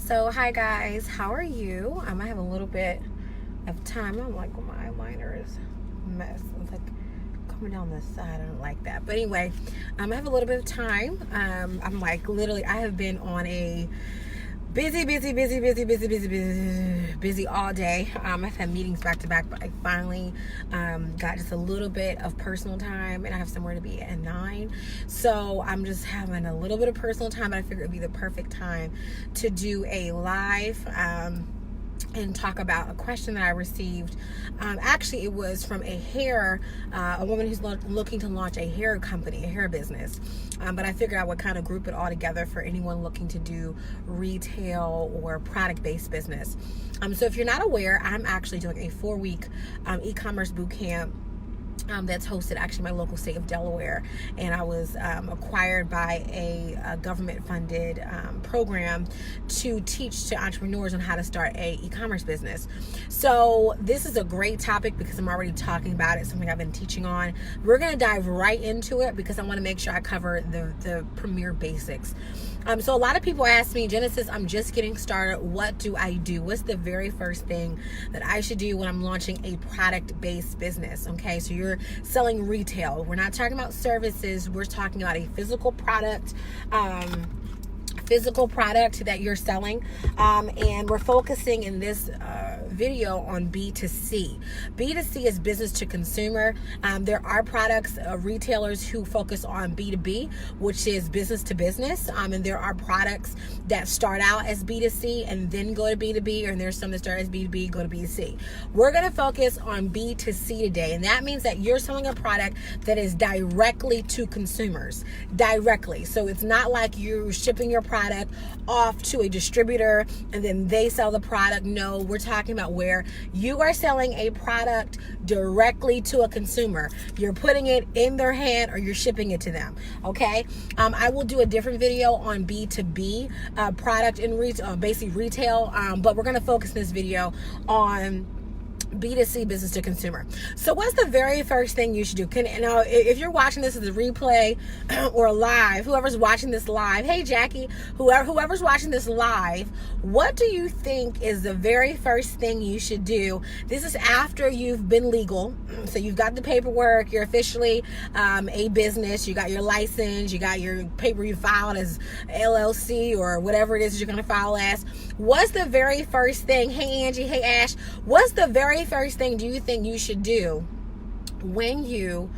So hi guys, how are you? I have a little bit of time. I'm like, well, my eyeliner is a mess. It's like coming down the side. I don't like that. But anyway, I have a little bit of time. I'm like literally, I have been on a busy all day. I've had meetings back to back, but I finally got just a little bit of personal time, and I have somewhere to be at 9. So I'm just having a little bit of personal time, and I figured it'd be the perfect time to do a live and talk about a question that I received. Actually, it was from a woman who's looking to launch a hair company, a hair business. But I figured I would kind of group it all together for anyone looking to do retail or product-based business. So if you're not aware, I'm actually doing a 4-week e-commerce bootcamp that's hosted actually in my local state of Delaware, and I was acquired by a government-funded program to teach to entrepreneurs on how to start a e-commerce business. So this is a great topic because I'm already talking about it, something I've been teaching on. We're going to dive right into it because I want to make sure I cover the premier basics. So a lot of people ask me, Genesis, I'm just getting started. What do I do? What's the very first thing that I should do when I'm launching a product-based business? Okay, so you're selling retail. We're not talking about services. We're talking about a physical product that you're selling, and we're focusing in this video on B2C. B2C is business to consumer. There are products, retailers who focus on B2B, which is business to business, and there are products that start out as B2C and then go to B2B, and there's some that start as B2B, go to B2C. We're going to focus on B2C today, and that means that you're selling a product that is directly to consumers, directly. So it's not like you're shipping your product off to a distributor and then they sell the product. No, we're talking about where you are selling a product directly to a consumer. You're putting it in their hand or you're shipping it to them. Okay. I will do a different video on B2B product in retail, basically retail, but we're going to focus in this video on B2C, business to consumer. So what's the very first thing you should do? Now, if you're watching this as a replay or live, whoever's watching this live, hey Jackie, whoever's watching this live, what do you think is the very first thing you should do? This is after you've been legal. So you've got the paperwork, you're officially a business, you got your license, you got your paper you filed as LLC or whatever it is you're going to file as. What's the very first thing? Hey Angie, hey Ash, what's the very first thing do you think you should do when you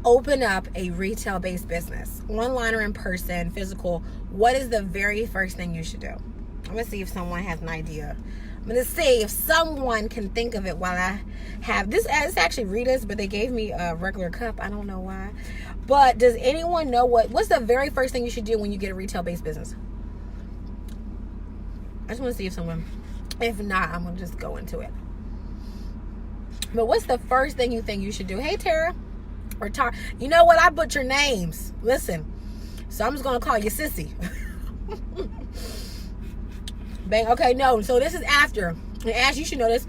open up a retail-based business, online or in person, physical? What is the very first thing you should do? I'm going to see if someone has an idea. I'm going to see if someone can think of it while I have this. It's actually Rita's, but they gave me a regular cup. I don't know why. But does anyone know what's the very first thing you should do when you get a retail-based business? I just want to see if someone, if not, I'm going to just go into it. But what's the first thing you think you should do? Hey, Tara. Or Tar. You know what? I butcher names. Listen. So I'm just going to call you Sissy. Bang. Okay, no. So this is after. And Ash, you should know this.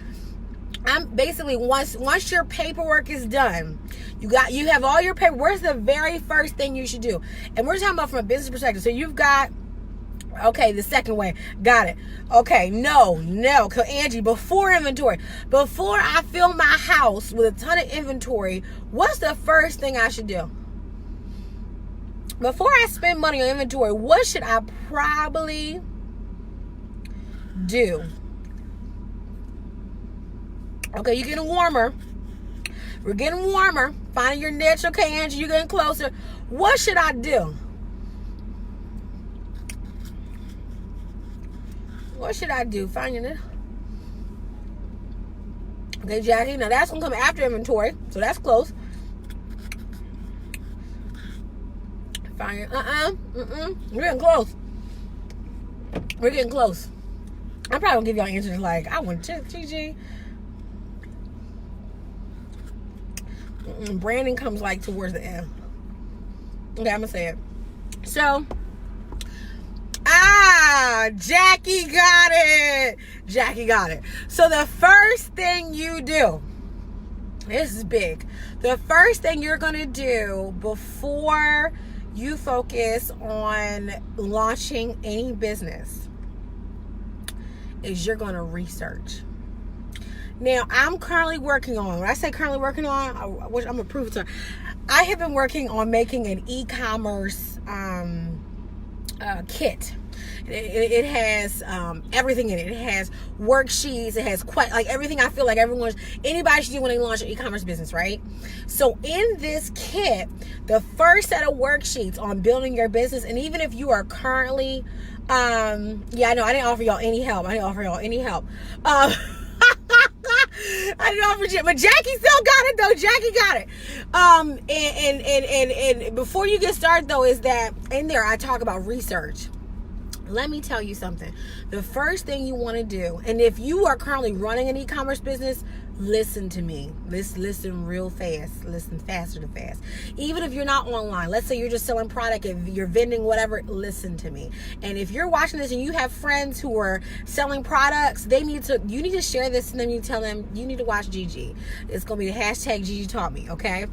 I'm basically, once your paperwork is done, you have all your paper. Where's the very first thing you should do? And we're talking about from a business perspective. So you've got, okay, the second way. Got it. Okay, no. Angie, before inventory, before I fill my house with a ton of inventory, what's the first thing I should do? Before I spend money on inventory, what should I probably do? Okay, you're getting warmer. We're getting warmer. Finding your niche. Okay, Angie, you're getting closer. What should I do? What should I do? Finding it. Okay, Jackie. Now that's gonna come after inventory, so that's close. Finding. We're getting close. We're getting close. I'm probably gonna give y'all answers like I want to GG. Branding comes like towards the end. Okay, I'm gonna say it. So. Jackie got it. So the first thing you do, this is big. The first thing you're going to do before you focus on launching any business is you're going to research. Now, I'm currently working on, when I say currently working on, I'm going to prove it to her. I have been working on making an e-commerce kit. It has everything in it. It has worksheets. It has quite like everything. I feel like anybody should do when they launch an e-commerce business, right? So in this kit, the first set of worksheets on building your business, and even if you are currently, I know I didn't offer y'all any help. I didn't offer, but Jackie still got it though. Jackie got it. And before you get started though, is that in there I talk about research. Let me tell you something. The first thing you want to do, and if you are currently running an e-commerce business, listen to me. Listen real fast. Listen faster than fast. Even if you're not online, let's say you're just selling product, if you're vending whatever, listen to me. And if you're watching this and you have friends who are selling products, you need to share this to them. You tell them you need to watch Gigi. It's going to be the hashtag Gigi taught me, okay?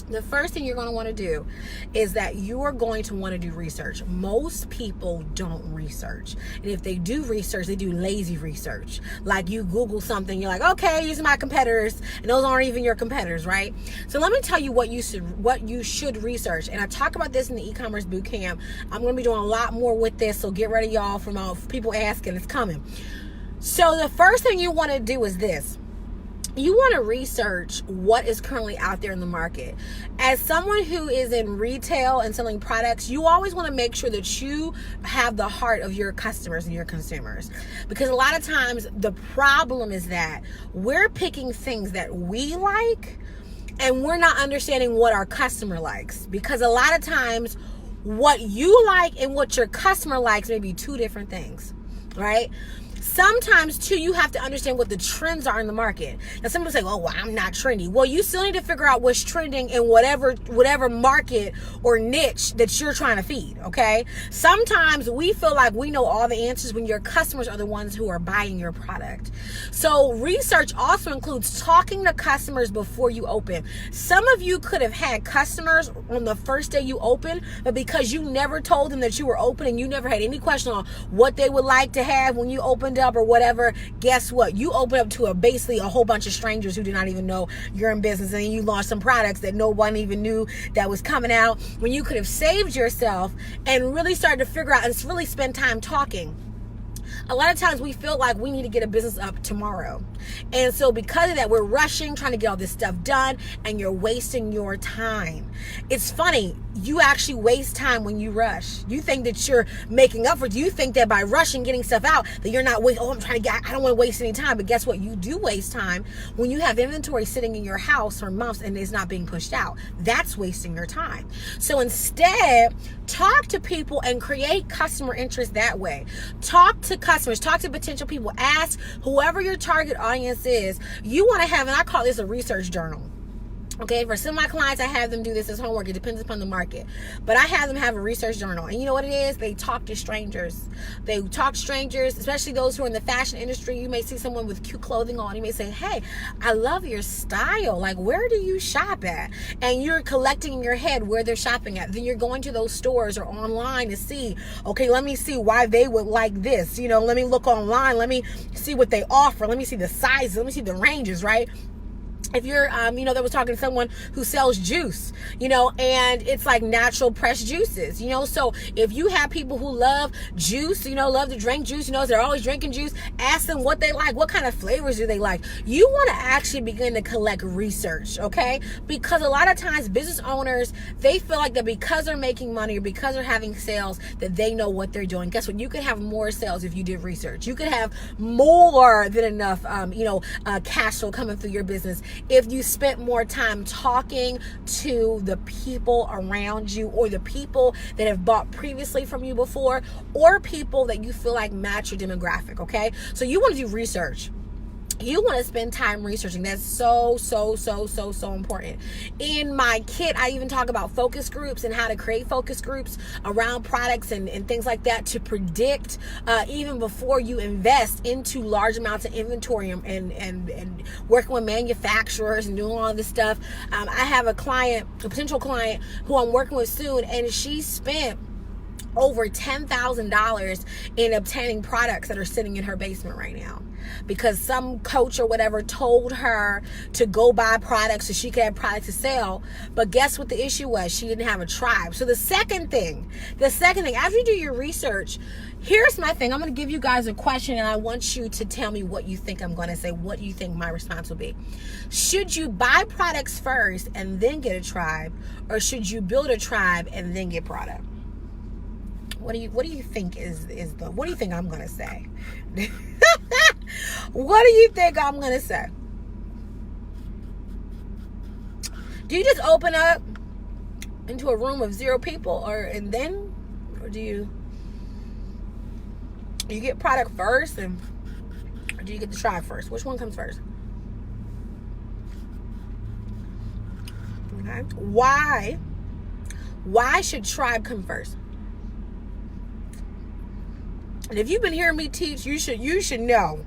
The first thing you're going to want to do is that you are going to want to do research. Most people don't research. And if they do research, they do lazy research. Like you Google something, you're like, okay, these are my competitors, and those aren't even your competitors, right? So let me tell you what you should research. And I talk about this in the e-commerce bootcamp. I'm going to be doing a lot more with this, so get ready, y'all, from all people asking. It's coming. So the first thing you want to do is this. You want to research what is currently out there in the market. As someone who is in retail and selling products, you always want to make sure that you have the heart of your customers and your consumers. Because a lot of times the problem is that we're picking things that we like and we're not understanding what our customer likes. Because a lot of times what you like and what your customer likes may be two different things, right? Sometimes, too, you have to understand what the trends are in the market. Now, some people say, well, I'm not trendy. Well, you still need to figure out what's trending in whatever market or niche that you're trying to feed, okay? Sometimes we feel like we know all the answers when your customers are the ones who are buying your product. So research also includes talking to customers before you open. Some of you could have had customers on the first day you open, but because you never told them that you were open and you never had any question on what they would like to have when you opened up or whatever, guess what? You open up to basically a whole bunch of strangers who do not even know you're in business, and then you launch some products that no one even knew that was coming out, when you could have saved yourself and really started to figure out and really spend time talking. A lot of times we feel like we need to get a business up tomorrow. And so because of that, we're rushing, trying to get all this stuff done, and you're wasting your time. It's funny, you actually waste time when you rush. You think that you're making up for it. You think that by rushing, getting stuff out, that you're not wasting, I don't want to waste any time. But guess what? You do waste time when you have inventory sitting in your house for months and it's not being pushed out. That's wasting your time. So instead, talk to people and create customer interest that way. Talk to customers, talk to potential people, ask whoever your target audience is. You want to have, and I call this a research journal. Okay, for some of my clients, I have them do this as homework. It depends upon the market. But I have them have a research journal. And you know what it is? They talk to strangers. They talk to strangers, especially those who are in the fashion industry. You may see someone with cute clothing on. You may say, hey, I love your style. Like, where do you shop at? And you're collecting in your head where they're shopping at. Then you're going to those stores or online to see, okay, let me see why they would like this. You know, let me look online. Let me see what they offer. Let me see the sizes. Let me see the ranges, right? If you're, there was talking to someone who sells juice, and it's like natural pressed juices, so if you have people who love juice, love to drink juice, they're always drinking juice, ask them what they like, what kind of flavors do they like. You want to actually begin to collect research, okay? Because a lot of times business owners, they feel like that because they're making money or because they're having sales, that they know what they're doing. Guess what? You could have more sales if you did research. You could have more than enough, cash flow coming through your business if you spent more time talking to the people around you, or the people that have bought previously from you before, or people that you feel like match your demographic, okay? So you want to do research. You want to spend time researching. That's so important. In my kit, I even talk about focus groups and how to create focus groups around products and things like that to predict even before you invest into large amounts of inventory and working with manufacturers and doing all this stuff. I have a potential client who I'm working with soon, and she spent over $10,000 in obtaining products that are sitting in her basement right now, because some coach or whatever told her to go buy products so she could have products to sell. But guess what the issue was? She didn't have a tribe. So the second thing, after you do your research, here's my thing. I'm going to give you guys a question, and I want you to tell me what you think I'm going to say. What do you think my response will be? Should you buy products first and then get a tribe, or should you build a tribe and then get product? What do you think what do you think I'm going to say? What do you think I'm going to say? Do you just open up into a room of 0 people, or do you get product first, or do you get the tribe first? Which one comes first? Okay. Why should tribe come first? And if you've been hearing me teach, you should know.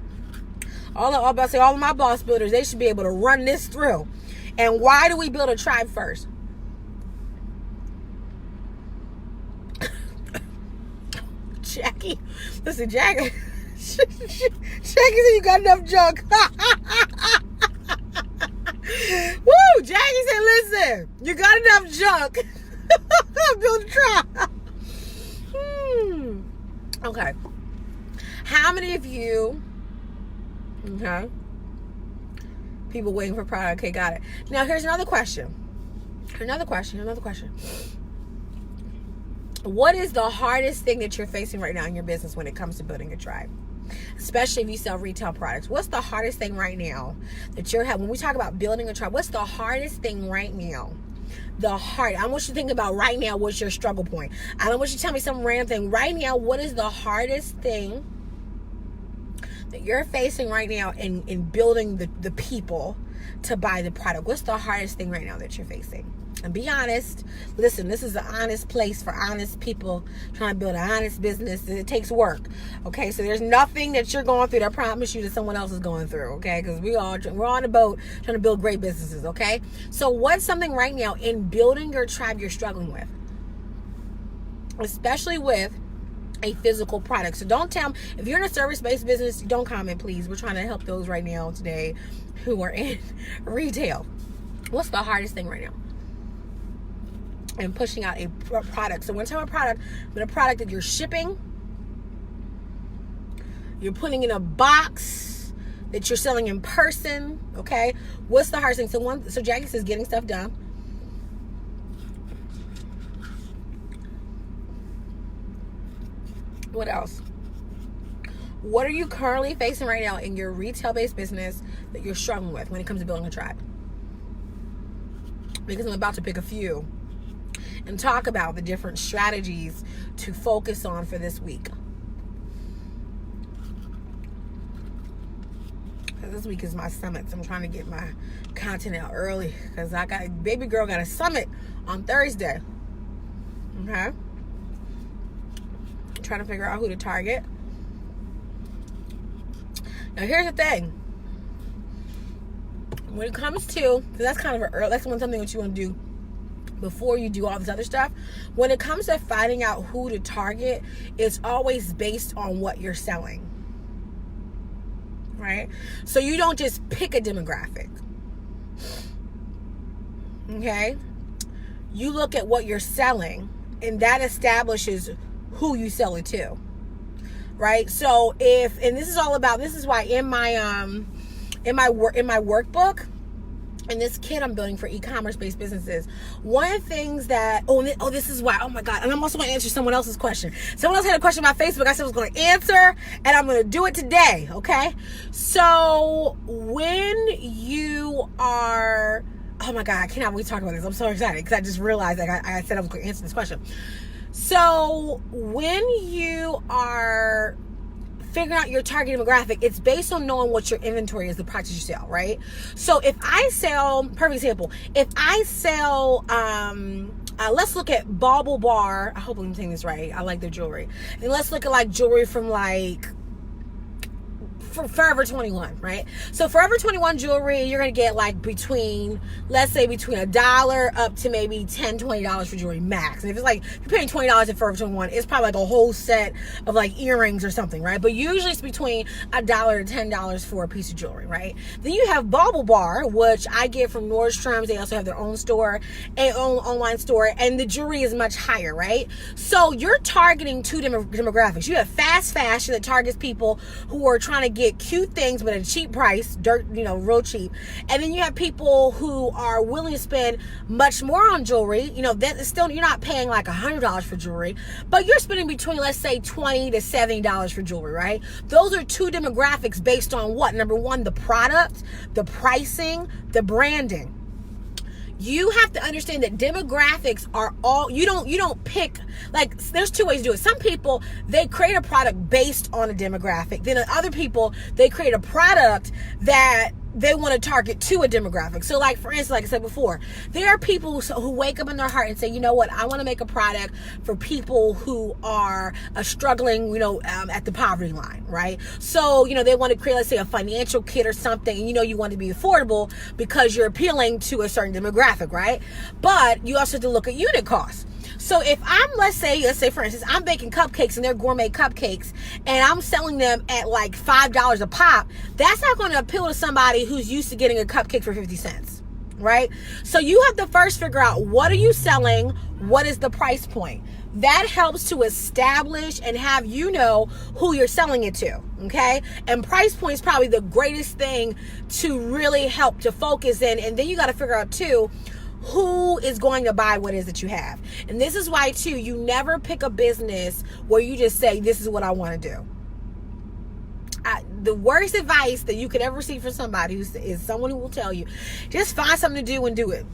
All of my boss builders, they should be able to run this through. And why do we build a tribe first? Jackie, listen, Jackie said you got enough junk. Woo, Jackie said, listen, you got enough junk. Build a tribe. Okay. How many of you, okay, people waiting for product, okay, got it. Now here's another question. What is the hardest thing that you're facing right now in your business when it comes to building a tribe? Especially if you sell retail products. What's the hardest thing right now that you're having? When we talk about building a tribe, what's the hardest thing right now? I want you to think about right now, what's your struggle point? I don't want you to tell me some random thing. Right now, what is the hardest thing that you're facing right now in building the people to buy the product? What's the hardest thing right now that you're facing? And be honest. Listen, this is an honest place for honest people trying to build an honest business. It takes work. Okay, so there's nothing that you're going through that I promise you that someone else is going through. Okay, because we're on the boat trying to build great businesses. Okay, so what's something right now in building your tribe you're struggling with, especially with a physical product? So don't tell me if you're in a service-based business. Don't comment, please. We're trying to help those right now today who are in retail. What's the hardest thing right now? And pushing out a product. So when I talk about product, but a product that you're shipping, you're putting in a box, that you're selling in person. Okay, what's the hardest thing? So Jackie says getting stuff done. What else? What are you currently facing right now in your retail-based business that you're struggling with when it comes to building a tribe? Because I'm about to pick a few and talk about the different strategies to focus on for this week. This week is my summit, so I'm trying to get my content out early because baby girl got a summit on Thursday. Okay, trying to figure out who to target. Now here's the thing. When it comes to, because that's something that you want to do before you do all this other stuff. When it comes to finding out who to target, it's always based on what you're selling, right? So you don't just pick a demographic, okay? You look at what you're selling, and that establishes who you sell it to, right? So and this is why in my workbook, and this kit I'm building for e-commerce based businesses, one of the things that, this is why, oh my God, and I'm also going to answer someone else's question. Someone else had a question about Facebook. I said I was going to answer, and I'm going to do it today, okay? So when you are, oh my God, I cannot wait to talk about this. I'm so excited because I just realized I said I was going to answer this question. So when you are figuring out your target demographic, it's based on knowing what your inventory is, the products you sell, right? So if I sell, perfect example, if I sell, let's look at Bauble Bar. I hope I'm saying this right. I like their jewelry. And let's look at like jewelry from like Forever 21, right? So Forever 21 jewelry, you're going to get like let's say between $1 up to maybe $10, $20 for jewelry max. And if it's like, if you're paying $20 at Forever 21, it's probably like a whole set of like earrings or something, right? But usually it's between $1 to $10 for a piece of jewelry, right? Then you have Bauble Bar, which I get from Nordstrom's. They also have their own store, own online store, and the jewelry is much higher, right? So you're targeting two demographics. You have fast fashion that targets people who are trying to get cute things but at a cheap price, real cheap. And then you have people who are willing to spend much more on jewelry. That is still, you're not paying like $100 for jewelry, but you're spending between, let's say, $20 to $70 for jewelry, right? Those are two demographics based on what? Number one, the product, the pricing, the branding. You have to understand that demographics are all, you don't pick, like, there's two ways to do it. Some people, they create a product based on a demographic. Then other people, they create a product that they want to target to a demographic. So like, for instance, like I said before, there are people who wake up in their heart and say, you know what, I want to make a product for people who are struggling, at the poverty line, right? So, they want to create, let's say, a financial kit or something, and you want to be affordable because you're appealing to a certain demographic, right? But you also have to look at unit costs. So if let's say for instance, I'm baking cupcakes and they're gourmet cupcakes and I'm selling them at like $5 a pop, that's not going to appeal to somebody who's used to getting a cupcake for 50 cents, right? So you have to first figure out, what are you selling? What is the price point? That helps to establish and have who you're selling it to, okay? And price point is probably the greatest thing to really help to focus in. And then you got to figure out too, who is going to buy what it is that you have. And this is why too, you never pick a business where you just say, this is what I want to do. The worst advice that you could ever receive from somebody is someone who will tell you, just find something to do and do it.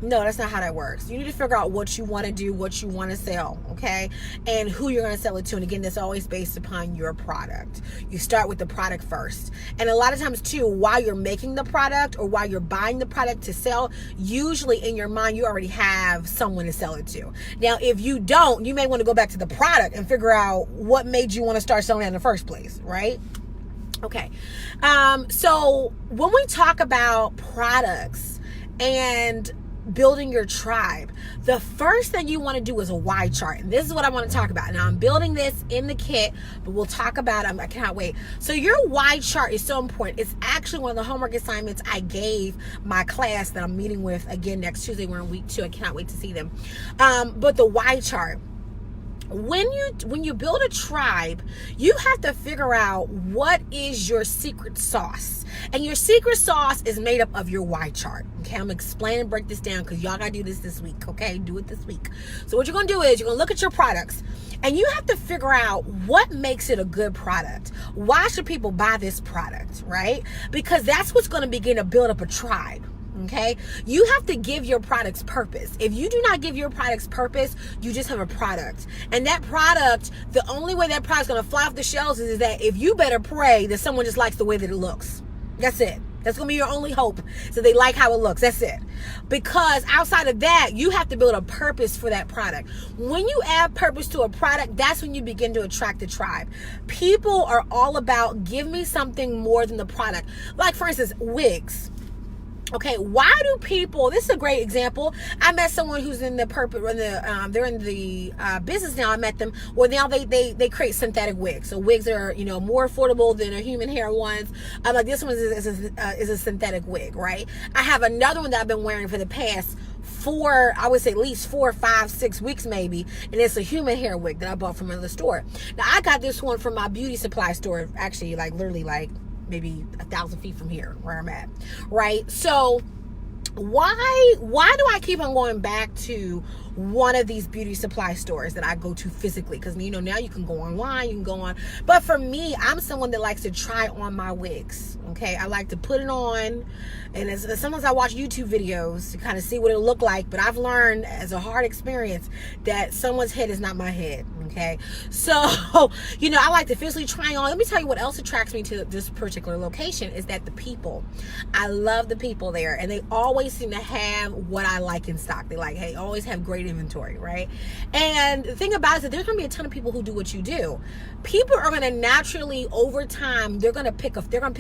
No, that's not how that works. You need to figure out what you want to do, what you want to sell, okay? And who you're going to sell it to. And again, that's always based upon your product. You start with the product first. And a lot of times too, while you're making the product or while you're buying the product to sell, usually in your mind, you already have someone to sell it to. Now, if you don't, you may want to go back to the product and figure out what made you want to start selling it in the first place, right? Okay. So when we talk about products and building your tribe, the first thing you want to do is a why chart. And this is what I want to talk about. Now I'm building this in the kit, but we'll talk about it. I cannot wait. So your why chart is so important. It's actually one of the homework assignments I gave my class that I'm meeting with again next Tuesday. We're in week 2. I cannot wait to see them. But the why chart. When you build a tribe, you have to figure out what is your secret sauce. And your secret sauce is made up of your why chart. Okay, I'm going to explain and break this down because y'all got to do this week. Okay, do it this week. So what you're going to do is you're going to look at your products and you have to figure out what makes it a good product. Why should people buy this product, right? Because that's what's going to begin to build up a tribe. Okay, you have to give your products purpose. If you do not give your products purpose, you just have a product. And that product, the only way that product's going to fly off the shelves is that if you better pray that someone just likes the way that it looks. That's it. That's going to be your only hope. So they like how it looks. That's it. Because outside of that, you have to build a purpose for that product. When you add purpose to a product, that's when you begin to attract the tribe. People are all about, give me something more than the product. Like, for instance, wigs. Okay, why do people, this is a great example. I met someone who's in the they're in the business now. I met them where now they create synthetic wigs. So wigs are, more affordable than a human hair ones. Like this one is a synthetic wig, right? I have another one that I've been wearing for the past I would say at least 4, 5, 6 weeks maybe. And it's a human hair wig that I bought from another store. Now I got this one from my beauty supply store, actually literally maybe 1,000 feet from here where I'm at, right? So why do I keep on going back to one of these beauty supply stores that I go to physically? Because now you can go online, you can go on, but for me, I'm someone that likes to try on my wigs. Okay, I like to put it on, and sometimes I watch YouTube videos to kind of see what it look like. But I've learned as a hard experience that someone's head is not my head. Okay, so, you know, I like to physically try on. Let me tell you what else attracts me to this particular location is that the people. I love the people there, and they always seem to have what I like in stock. They like, hey, always have great inventory, right? And the thing about it is that there's going to be a ton of people who do what you do. People are going to naturally, over time, they're going to pick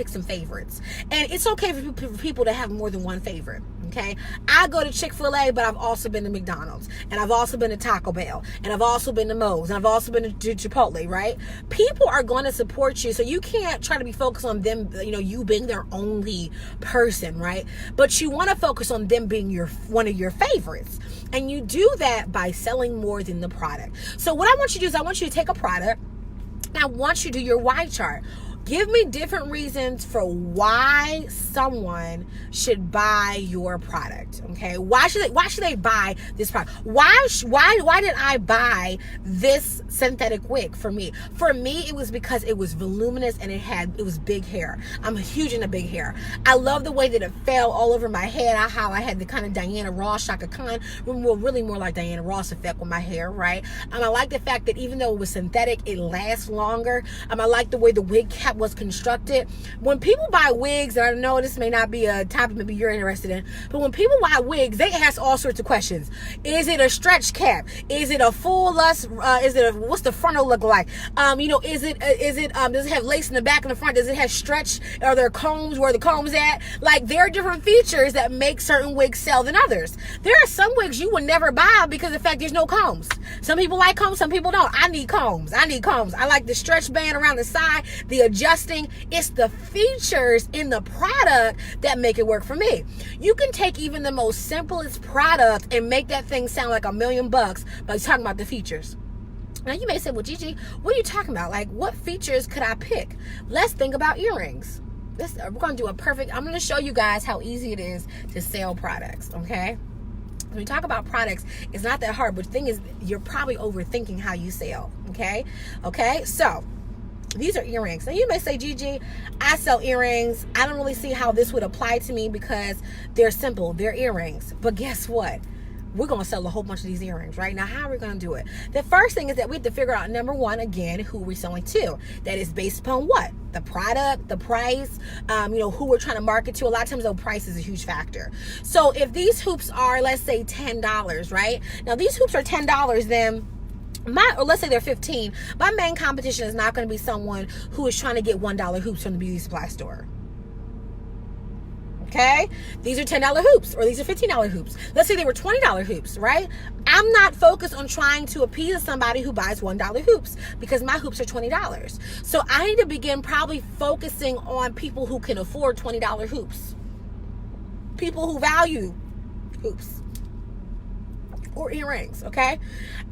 some favorites, and it's okay for people to have more than one favorite. Okay, I go to Chick-fil-A, but I've also been to McDonald's, and I've also been to Taco Bell, and I've also been to Moe's, and I've also been to Chipotle, right? People are going to support you, so you can't try to be focused on them, you know, you being their only person, right? But you want to focus on them being one of your favorites, and you do that by selling more than the product. So what I want you to do is I want you to take a product, and I want you to do your why chart. Give me different reasons for why someone should buy your product. Okay, why should they buy this product? Why did I buy this synthetic wig for me? For me, it was because it was voluminous and it was big hair. I'm huge into big hair. I love the way that it fell all over my head. How I had the kind of Diana Ross, Shaka Khan, really more like Diana Ross effect with my hair, right? I like the fact that even though it was synthetic, it lasts longer. I like the way the wig cap was constructed. When people buy wigs, and I know this may not be a topic maybe you're interested in, but when people buy wigs, they ask all sorts of questions. Is it a stretch cap? Is it a full lust? What's the frontal look like? You know, does it have lace in the back and the front? Does it have stretch? Are there combs? Where are the combs at? Like, there are different features that make certain wigs sell than others. There are some wigs you would never buy because of the fact there's no combs. Some people like combs, some people don't. I need combs. I like the stretch band around the side, the adjusting. It's the features in the product that make it work for me. You can take even the most simplest product and make that thing sound like $1 million by talking about the features. Now you may say, well, Gigi, what are you talking about? Like, what features could I pick? Let's think about earrings. We're going to do I'm going to show you guys how easy it is to sell products, okay? When we talk about products, it's not that hard, but the thing is, you're probably overthinking how you sell, okay? Okay, so these are earrings. Now you may say, Gigi, I sell earrings. I don't really see how this would apply to me because they're simple. They're earrings. But guess what? We're going to sell a whole bunch of these earrings, right? Now, how are we going to do it? The first thing is that we have to figure out, number one, again, who we're selling to. That is based upon what? The product, the price, you know, who we're trying to market to. A lot of times, though, price is a huge factor. So if these hoops are, let's say, $10, right? Now, these hoops are $10, then or let's say they're 15. My main competition is not going to be someone who is trying to get $1 hoops from the beauty supply store. Okay, these are $10 hoops, or these are $15 hoops. Let's say they were $20 hoops, right? I'm not focused on trying to appease somebody who buys $1 hoops because my hoops are $20. So I need to begin probably focusing on people who can afford $20 hoops, people who value hoops or earrings, okay?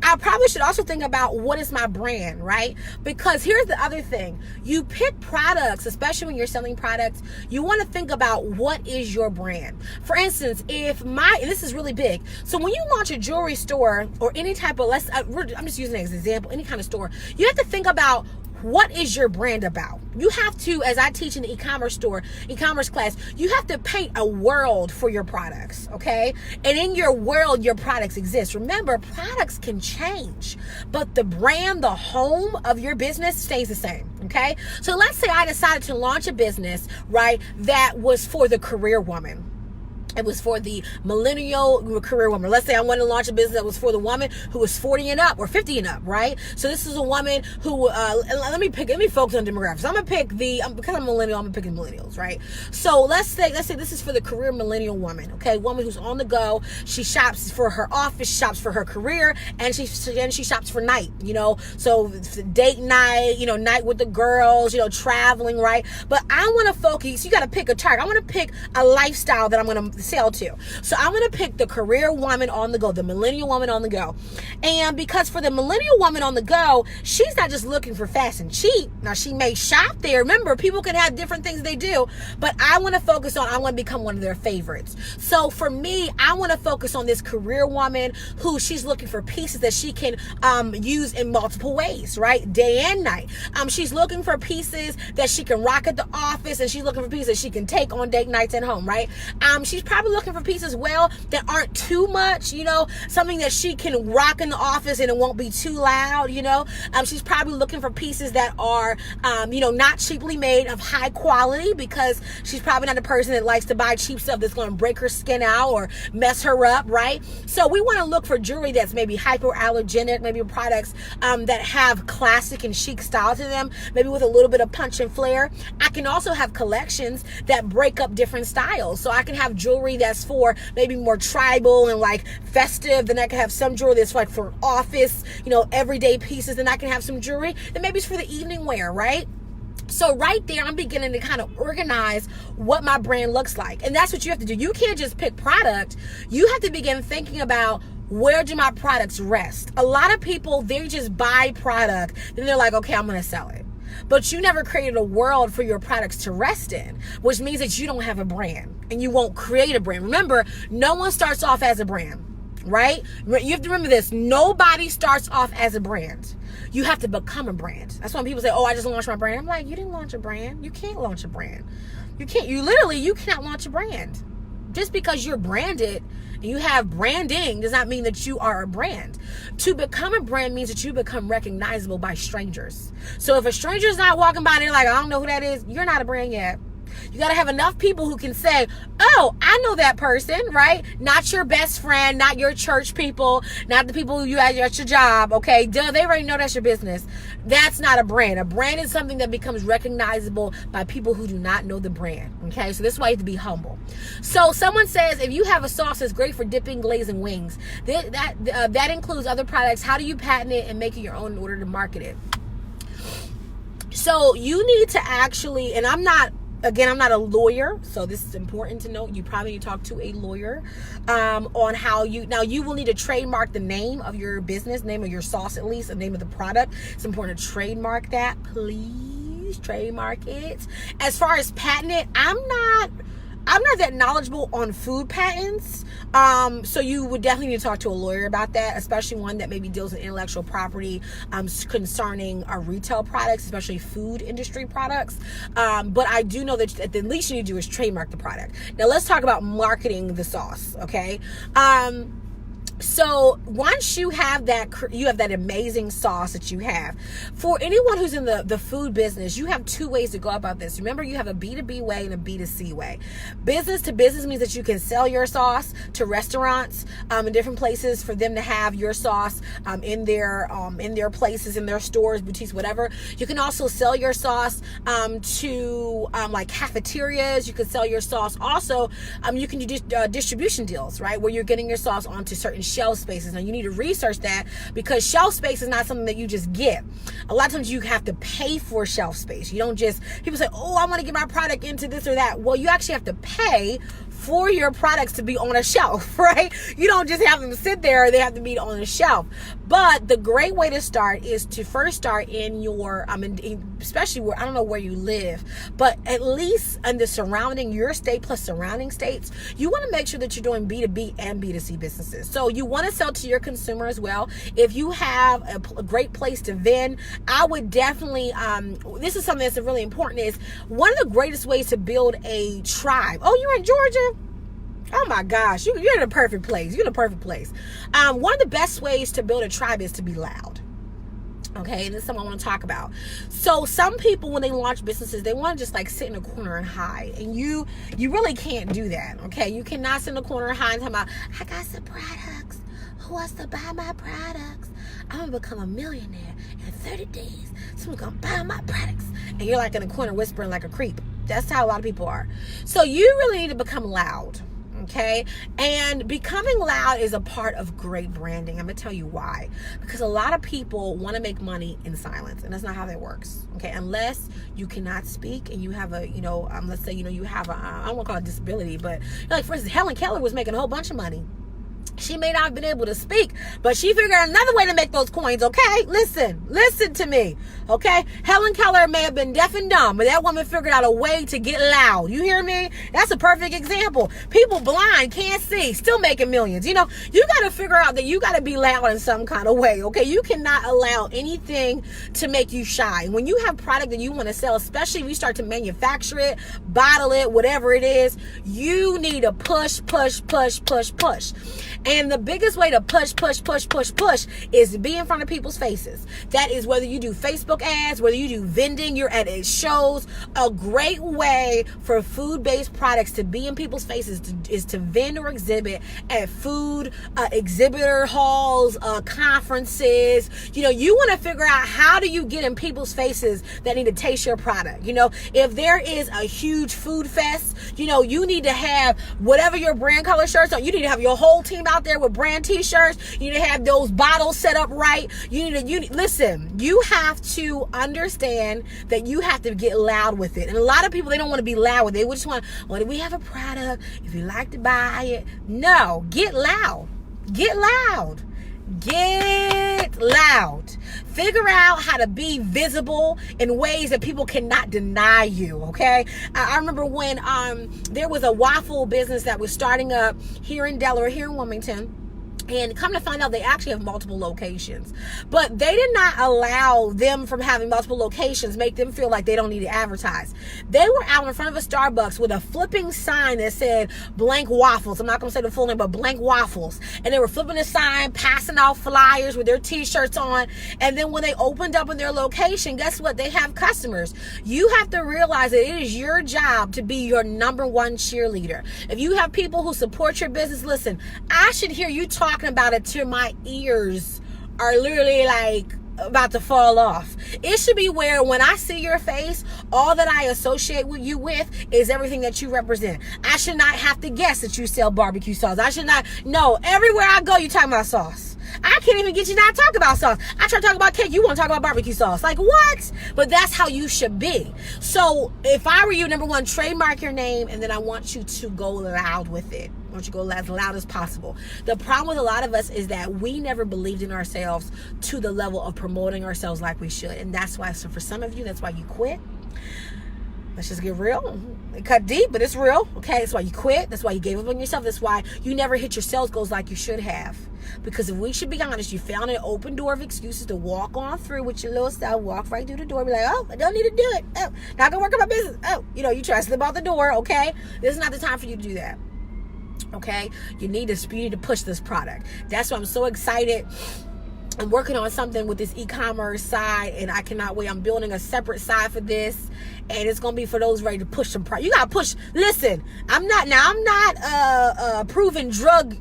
I probably should also think about what is my brand, right? Because here's the other thing. You pick products, especially when you're selling products, you want to think about what is your brand. For instance, and this is really big. So when you launch a jewelry store or any type of, I'm just using it as an example, any kind of store, you have to think about what is your brand about? You have to, as I teach in the e-commerce class, you have to paint a world for your products, okay? And in your world, your products exist. Remember, products can change, but the brand, the home of your business stays the same, okay? So let's say I decided to launch a business, right, that was for the career woman. It was for the millennial career woman. Let's say I wanted to launch a business that was for the woman who was 40 and up or 50 and up, right? So this is a woman who, let me focus on demographics. I'm going to pick because I'm a millennial, I'm going to pick the millennials, right? So let's say this is for the career millennial woman, okay? Woman who's on the go. She shops for her office, she shops for her career, and she shops for night, you know? So date night, you know, night with the girls, you know, traveling, right? But I want to focus, you got to pick a target. I want to pick a lifestyle that I'm going to sell to. So I'm going to pick the career woman on the go, the millennial woman on the go. And because for the millennial woman on the go, she's not just looking for fast and cheap. Now she may shop there. Remember, people can have different things they do, but I want to focus on, I want to become one of their favorites. So for me, I want to focus on this career woman who she's looking for pieces that she can use in multiple ways, right? Day and night. She's looking for pieces that she can rock at the office, and she's looking for pieces that she can take on date nights at home, right? She's probably looking for pieces, well, that aren't too much, you know, something that she can rock in the office and it won't be too loud, you know. She's probably looking for pieces that are, you know, not cheaply made, of high quality, because she's probably not a person that likes to buy cheap stuff that's going to break her skin out or mess her up, right? So we want to look for jewelry that's maybe hypoallergenic, maybe products that have classic and chic style to them, maybe with a little bit of punch and flair. I can also have collections that break up different styles. So I can have jewelry that's for maybe more tribal and like festive. Then I can have some jewelry that's like for office, you know, everyday pieces. Then I can have some jewelry that maybe is for the evening wear, right? So right there, I'm beginning to kind of organize what my brand looks like. And that's what you have to do. You can't just pick product. You have to begin thinking about, where do my products rest? A lot of people, they just buy product, then they're like, okay, I'm going to sell it. But you never created a world for your products to rest in, which means that you don't have a brand and you won't create a brand. Remember, no one starts off as a brand, right? You have to remember this. Nobody starts off as a brand. You have to become a brand. That's when people say, oh, I just launched my brand. I'm like, you didn't launch a brand. You can't launch a brand. You cannot launch a brand. Just because you're branded and you have branding does not mean that you are a brand. To become a brand means that you become recognizable by strangers. So if a stranger's not walking by and they're like, I don't know who that is, you're not a brand yet. You got to have enough people who can say, oh, I know that person, right? Not your best friend, not your church people, not the people you had at your job, okay? Duh, they already know that's your business. That's not a brand. A brand is something that becomes recognizable by people who do not know the brand, okay? So this is why you have to be humble. So someone says, if you have a sauce that's great for dipping, glazing wings, that includes other products. How do you patent it and make it your own in order to market it? So you need to actually, and I'm not a lawyer, so this is important to note. You probably need to talk to a lawyer on how you will need to trademark the name of your business, name of your sauce, at least the name of the product. It's important to trademark that. Please trademark it. As far as patent it, I'm not that knowledgeable on food patents. So you would definitely need to talk to a lawyer about that, especially one that maybe deals with intellectual property concerning retail products, especially food industry products. But I do know that the least you need to do is trademark the product. Now let's talk about marketing the sauce, okay? So once you have that amazing sauce that you have. For anyone who's in the food business, you have two ways to go about this. Remember, you have a B2B way and a B2C way. Business to business means that you can sell your sauce to restaurants in different places for them to have your sauce in their places, in their stores, boutiques, whatever. You can also sell your sauce to like cafeterias. You can sell your sauce also. You can do distribution deals, right, where you're getting your sauce onto certain shelf spaces. Now you need to research that, because shelf space is not something that you just get. A lot of times you have to pay for shelf space. You don't just, people say, oh, I want to get my product into this or that. Well, you actually have to pay for your products to be on a shelf, right? You don't just have them sit there, they have to be on a shelf. But the great way to start is to first start in your, especially where, I don't know where you live, but at least in the surrounding, your state plus surrounding states, you want to make sure that you're doing B2B and B2C businesses. So you want to sell to your consumer as well. If you have a great place to vend, I would definitely, this is something that's really important, is one of the greatest ways to build a tribe. Oh, you're in Georgia? Oh my gosh, you're in a perfect place. You're in a perfect place. One of the best ways to build a tribe is to be loud. Okay, and this is something I want to talk about. So some people, when they launch businesses, they want to just like sit in a corner and hide. And you really can't do that, okay? You cannot sit in a corner and hide and talk about, I got some products. Who wants to buy my products? I'm going to become a millionaire in 30 days. Someone's going to buy my products. And you're like in a corner whispering like a creep. That's how a lot of people are. So you really need to become loud. Okay, and becoming loud is a part of great branding. I'm gonna tell you why. Because a lot of people want to make money in silence, and that's not how that works. Okay, unless you cannot speak and you have a, let's say, you have a, I don't want to call it disability, but like for instance, Helen Keller was making a whole bunch of money. She may not have been able to speak, but she figured out another way to make those coins, okay? Listen to me, okay? Helen Keller may have been deaf and dumb, but that woman figured out a way to get loud. You hear me? That's a perfect example. People blind, can't see, still making millions. You know, you got to figure out that you got to be loud in some kind of way, okay? You cannot allow anything to make you shy. When you have product that you want to sell, especially if you start to manufacture it, bottle it, whatever it is, you need to push. And the biggest way to push is to be in front of people's faces. That is whether you do Facebook ads, whether you do vending, you're at shows. A great way for food-based products to be in people's faces is to vend or exhibit at food exhibitor halls, conferences. You know, you want to figure out how do you get in people's faces that need to taste your product. You know, if there is a huge food fest, you know, you need to have whatever your brand color shirts on. You need to have your whole team out there with brand t-shirts. You need to have those bottles set up right. Listen, you have to understand that you have to get loud with it. And a lot of people, they don't want to be loud with it. They just want, well, we have a product, if you like to buy it. No, get loud. Get loud. Get loud. Figure out how to be visible in ways that people cannot deny you, okay? I remember when there was a waffle business that was starting up here in Delaware, here in Wilmington. And come to find out, they actually have multiple locations. But they did not allow them from having multiple locations make them feel like they don't need to advertise. They were out in front of a Starbucks with a flipping sign that said blank waffles. I'm not going to say the full name, but blank waffles. And they were flipping the sign, passing out flyers with their t-shirts on. And then when they opened up in their location, guess what? They have customers. You have to realize that it is your job to be your number one cheerleader. If you have people who support your business, listen, I should hear you talking about it till my ears are literally like about to fall off. It should be where when I see your face, all that I associate with you with is everything that you represent. I should not have to guess that you sell barbecue sauce. I should not know. Everywhere I go, you talking about sauce. I can't even get you not to talk about sauce. I try to talk about cake, you want to talk about barbecue sauce. Like, what? But that's how you should be. So if I were you, number one, trademark your name, and then I want you to go loud with it. I want you to go as loud as possible. The problem with a lot of us is that we never believed in ourselves to the level of promoting ourselves like we should. And that's why, so for some of you, that's why you quit. Let's just get real. It cut deep, but it's real. Okay, that's why you quit. That's why you gave up on yourself. That's why you never hit your sales goals like you should have. Because if we should be honest, you found an open door of excuses to walk on through with your little style, walk right through the door, be like, oh, I don't need to do it. Oh, not gonna work on my business. Oh, you try to slip out the door. Okay, this is not the time for you to do that. Okay, you need to push this product. That's why I'm so excited. I'm working on something with this e-commerce side, and I cannot wait. I'm building a separate side for this, and it's gonna be for those ready to push some product. You gotta push. Listen, I'm not approving drug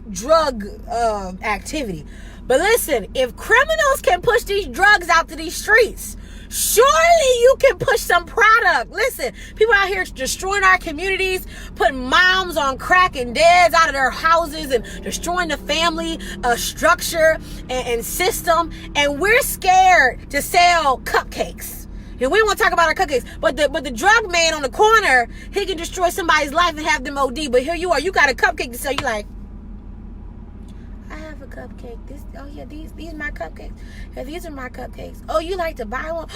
activity, but listen, if criminals can push these drugs out to these streets, surely you can push some product. Listen, people out here destroying our communities, putting moms on crack and dads out of their houses and destroying the family structure and system. And we're scared to sell cupcakes. We don't want to talk about our cupcakes, but the drug man on the corner, he can destroy somebody's life and have them OD. But here you are, you got a cupcake to sell. You like, I have a cupcake. These are my cupcakes. Yeah, these are my cupcakes. Oh, you like to buy one?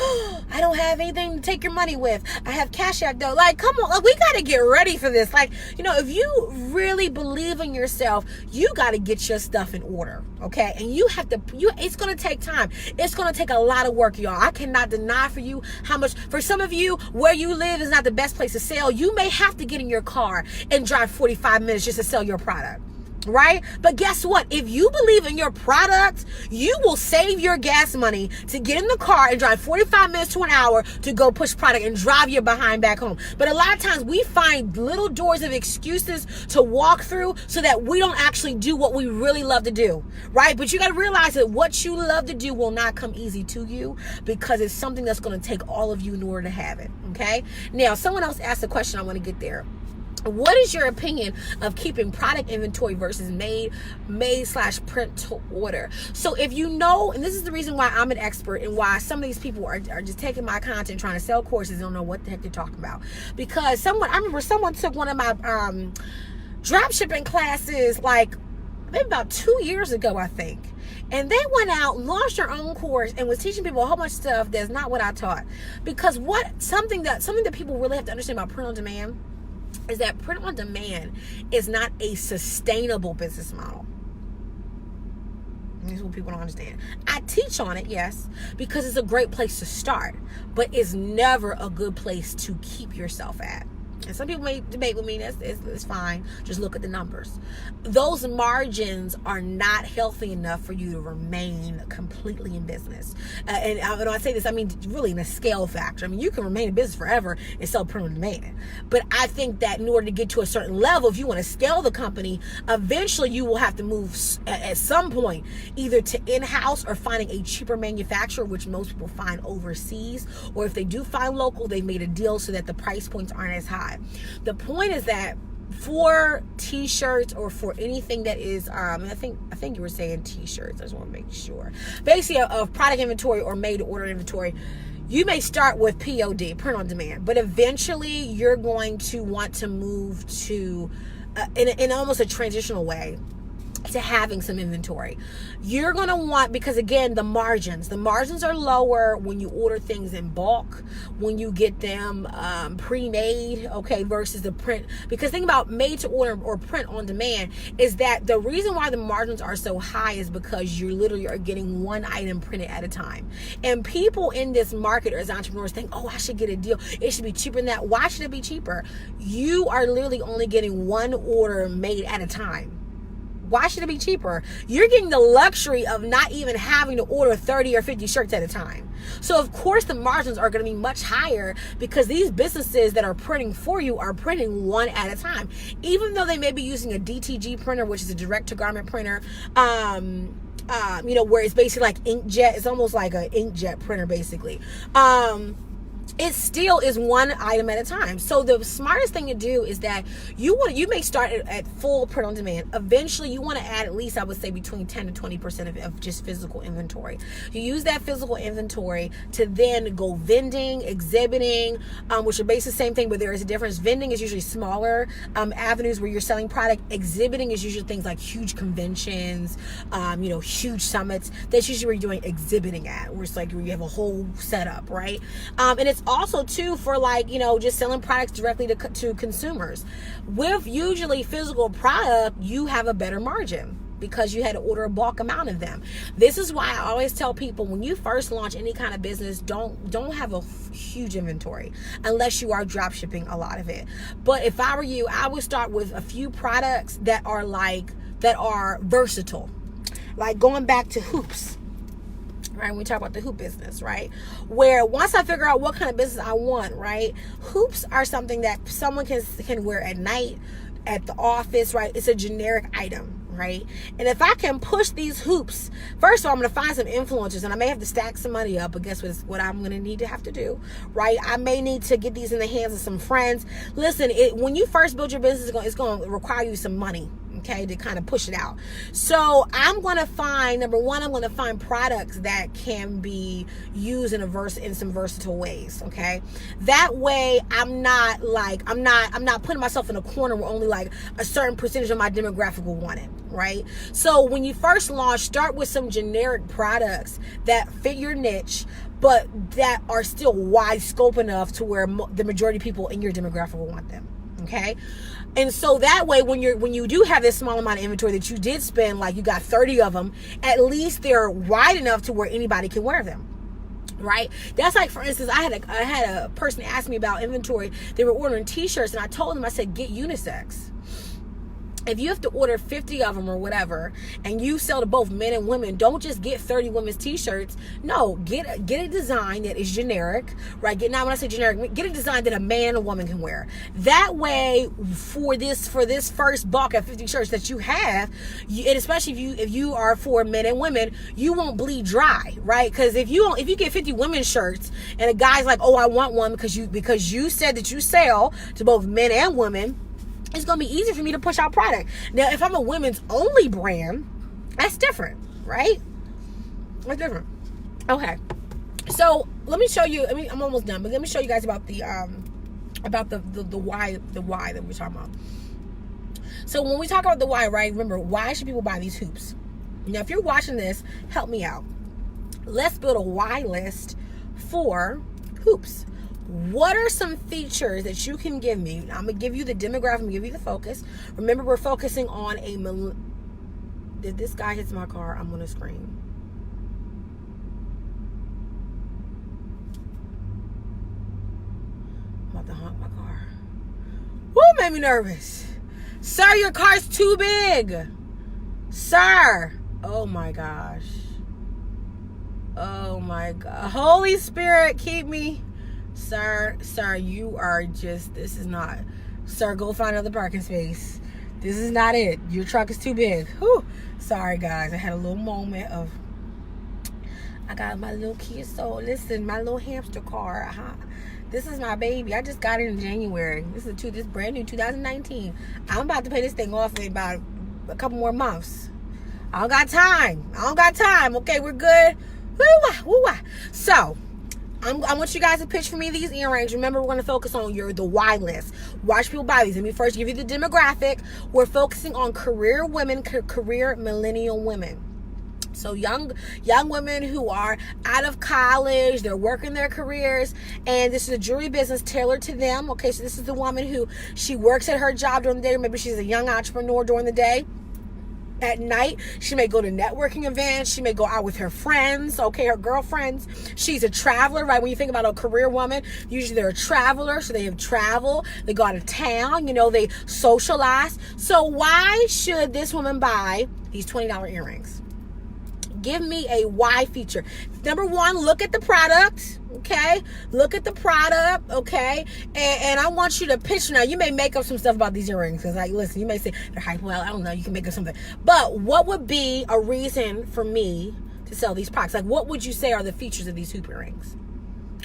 I don't have anything to take your money with. I have Cash App though. Like, come on, we got to get ready for this. Like, if you really believe in yourself, you got to get your stuff in order, okay? And you have to. It's gonna take time. It's gonna take a lot of work, y'all. I cannot deny for you how much. For some of you, where you live is not the best place to sell. You may have to get in your car and drive 45 minutes just to sell your product. Right? But guess what? If you believe in your product, you will save your gas money to get in the car and drive 45 minutes to an hour to go push product and drive your behind back home. But a lot of times we find little doors of excuses to walk through so that we don't actually do what we really love to do. Right? But you got to realize that what you love to do will not come easy to you because it's something that's going to take all of you in order to have it. Okay? Now, someone else asked a question. I want to get there. What is your opinion of keeping product inventory versus made/print to order? So if you know, and this is the reason why I'm an expert and why some of these people are just taking my content, trying to sell courses, don't know what the heck they're talking about. Because I remember someone took one of my drop shipping classes like maybe about 2 years ago, I think. And they went out, launched their own course, and was teaching people a whole bunch of stuff that's not what I taught. Because something that people really have to understand about print on demand is that print on demand is not a sustainable business model. This is what people don't understand. I teach on it, yes, because it's a great place to start, but it's never a good place to keep yourself at. And some people may debate with me, it's fine. Just look at the numbers. Those margins are not healthy enough for you to remain completely in business. And when I say this, I mean really in a scale factor. I mean, you can remain in business forever and sell print on demand. But I think that in order to get to a certain level, if you want to scale the company, eventually you will have to move at some point either to in-house or finding a cheaper manufacturer, which most people find overseas. Or if they do find local, they've made a deal so that the price points aren't as high. The point is that for t-shirts or for anything that is I think you were saying t-shirts, I just want to make sure, basically a product inventory or made to order inventory, you may start with POD, print on demand, but eventually you're going to want to move to in almost a transitional way to having some inventory. You're going to want, because again, the margins are lower when you order things in bulk, when you get them pre-made, okay, versus the print. Because think about made to order or print on demand is that the reason why the margins are so high is because you literally are getting one item printed at a time. And people in this market as entrepreneurs think, oh, I should get a deal. It should be cheaper than that. Why should it be cheaper? You are literally only getting one order made at a time. Why should it be cheaper? You're getting the luxury of not even having to order 30 or 50 shirts at a time. So of course the margins are going to be much higher because these businesses that are printing for you are printing one at a time. Even though they may be using a DTG printer, which is a direct to garment printer, where it's basically like inkjet. It's almost like an inkjet printer basically. It still is one item at a time. So the smartest thing to do is that you may start at full print on demand. Eventually you want to add at least, I would say, between 10 to 20% of just physical inventory. You use that physical inventory to then go vending, exhibiting, which are basically the same thing, but there is a difference. Vending is usually smaller avenues where you're selling product. Exhibiting is usually things like huge conventions, huge summits. That's usually where you're doing exhibiting at, where it's like where you have a whole setup, right? And it's also too for just selling products directly to consumers. With usually physical product, you have a better margin because you had to order a bulk amount of them. This is why I always tell people, when you first launch any kind of business, don't have a huge inventory unless you are drop shipping a lot of it. But if I were you, I would start with a few products that are versatile, like going back to hoops. Right, when we talk about the hoop business, right? Where once I figure out what kind of business I want, right? Hoops are something that someone can wear at night, at the office, right? It's a generic item, right? And if I can push these hoops, first of all, I'm going to find some influencers, and I may have to stack some money up, but guess what I'm going to need to have to do, right? I may need to get these in the hands of some friends. Listen, when you first build your business, it's going to require you some money, okay, to kind of push it out. So I'm going to find, number one, I'm going to find products that can be used in some versatile ways, okay? That way I'm not putting myself in a corner where only like a certain percentage of my demographic will want it, right? So when you first launch, start with some generic products that fit your niche, but that are still wide scope enough to where the majority of people in your demographic will want them, okay? And so that way, when you do have this small amount of inventory that you did spend, like you got 30 of them, at least they're wide enough to where anybody can wear them, right? That's like, for instance, I had a person ask me about inventory. They were ordering t-shirts, and I told them, I said, get unisex. If you have to order 50 of them or whatever, and you sell to both men and women, don't just get 30 women's t-shirts. No, get a design that is generic, right? Now when I say generic, get a design that a man and a woman can wear. That way, for this first bulk of 50 shirts that you have, and especially if you are for men and women, you won't bleed dry, right? Because if you get 50 women's shirts and a guy's like, oh, I want one because you said that you sell to both men and women, it's going to be easy for me to push out product. Now, if I'm a women's only brand, that's different, right? That's different. Okay. So let me show you, I'm almost done, but let me show you guys about the why that we're talking about. So when we talk about the why, right? Remember, why should people buy these hoops? Now, if you're watching this, help me out. Let's build a why list for hoops. What are some features that you can give me? I'm going to give you the demographic, I'm going to give you the focus. Remember, we're focusing on Did this guy hits my car, I'm going to scream. I'm about to honk my car. Woo, made me nervous. Sir, your car's too big. Sir. Oh my gosh. Oh my God. Holy Spirit, keep me. Sir, you are just, this is not. Sir, go find another parking space. This is not it. Your truck is too big. Whew. Sorry, guys. I had a little moment of, I got my little kid. So listen, my little hamster car. This is my baby. I just got it in January. This is brand new 2019. I'm about to pay this thing off in about a couple more months. I don't got time. Okay, we're good. Woo-wah, woo-wah. So, I want you guys to pitch for me these earrings. Remember, we're going to focus on the why list. Why should people buy these? Let me first give you the demographic. We're focusing on career women, career millennial women. So young women who are out of college, they're working their careers, and this is a jewelry business tailored to them. Okay, so this is the woman who, she works at her job during the day, or maybe she's a young entrepreneur during the day. At night, she may go to networking events. She may go out with her friends, okay, her girlfriends. She's a traveler, right? When you think about a career woman, usually they're a traveler, so they have travel. They go out of town, they socialize. So why should this woman buy these $20 earrings? Give me a why feature. Number one, look at the product, okay? Look at the product, okay? And I want you to pitch. Now, you may make up some stuff about these earrings, because, listen, you may say they're hype. Well, I don't know. You can make up something. But what would be a reason for me to sell these products? What would you say are the features of these hoop earrings?